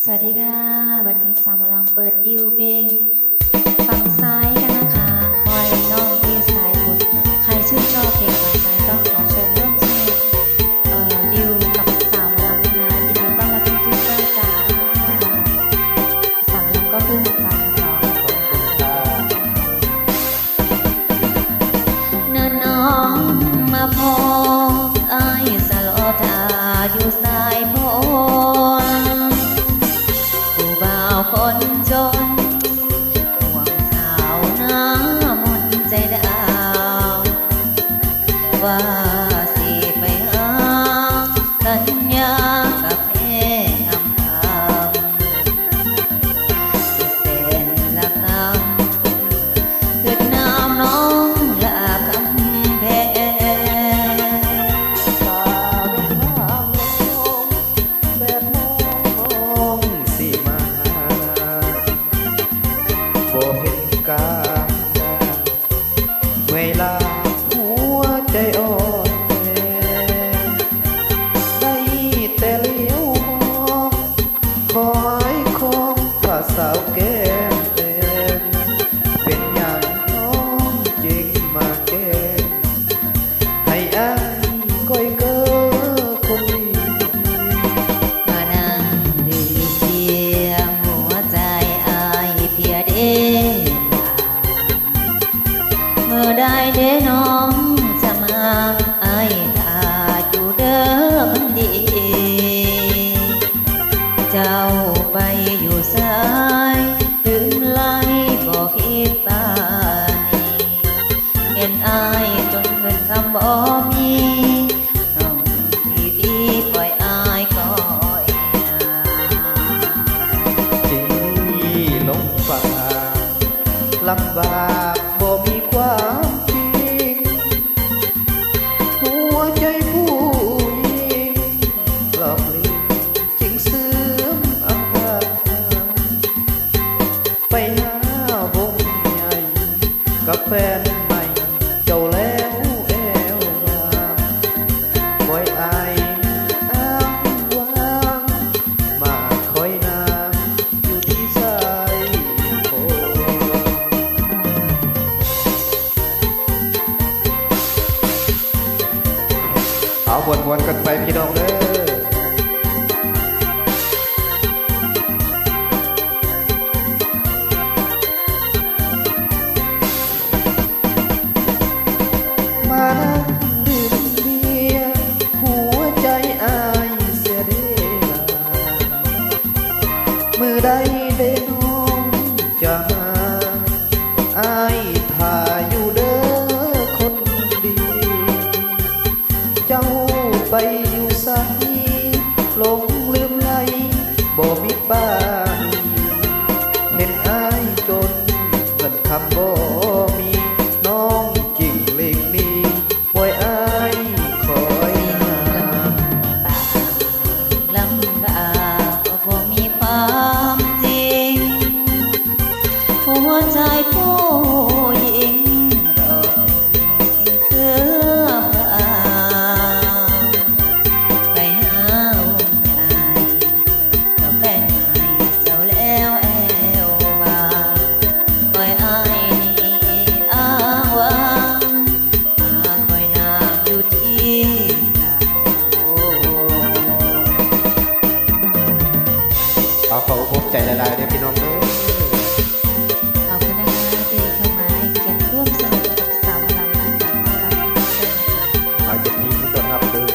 สวัสดีค่ะวันนี้สาวหมอลำเปิดดิวเพลงฝั่งซ้ายกันนะคะคอยน้องที่สายบุญใครชื่นชอบเพลงฝั่งซ้ายก็ขอเชิญร่วมสนุกดิวกับสาวหมอลำนะคะยินดีต้อนรับทุกท่านจ้าสาวหมอลำก็เพิ่งฟังร้องเนินน้องมาพอไอ้สโลดาอยู่สายพนคนจนห่วงสาวหน้ามนใจดาวว่าสิไปหาสัญญากับแม่งามคำสิเส้นละคำคือน้ำน้องละคำแพงตาเป็นทางลงแบบมองสิมาบ่เห็นกาเมื่อลาหัวใจอ่อนแอได้แต่เลี้ยวมองคอยคงว่าสาวแก้มแดงเป็นอย่างน้องจริงมาแก้มให้อ้ายก้อยเกอคนดีมานั่งดื่มเบียร์หัวใจอายเพียเด้เมื่อได้เด้น้องจะมาอายถ้าอยู่เด้อคนดี เจ้าไปอยู่สายลืมไล่บอกคิดป่านนี้เห็นอายจนเงินคำบ่มีน้องที่ดีปล่อยอายคอยนาที่ลงป่าลำบากบ่มีความจริงหัวใจผู้หญิงหลอกลิงจริงเสื่อมอำนาจไปหาวงใหญ่กับแฟนใหม่เจ้าแล้วแอวมาปล่อยอายอ้างว้างมาคอยนางอยู่ที่สายโพเอาวนๆกันไปพี่น้องเด้อมานั่งดื่มเบียร์หัวใจอายเสียเดลามือใดเด้น้องจะมาอายถ่าอยู่เด้อคนดี เจ้าไปอยู่ไสหลงลืมไหลบ่มีป้าเห็นอายจนเงินคำบ่มีน้องจริงเลขนี้ปล่อยอายคอยนา ลำบากก็บ่มีความจริงหัวใจผู้หญิงรอสิ่งเสื้อผ้าไปหาวงใหญ่ก็แบ่งให้เจ้าแล้วแอวมาปล่อยอายนี่อ้างว้างมาคอยนางอยู่ที่ดาวเอาเขาพบใจละลายเด้อพี่น้องเด้อขอบคุณนะคะที่เข้ามาให้เกียรติร่วมสนุกกับสาวหมอลำนะคะต้อนรับทุกท่านนะคะอาจจะมีที่ต้อนรับเด้อ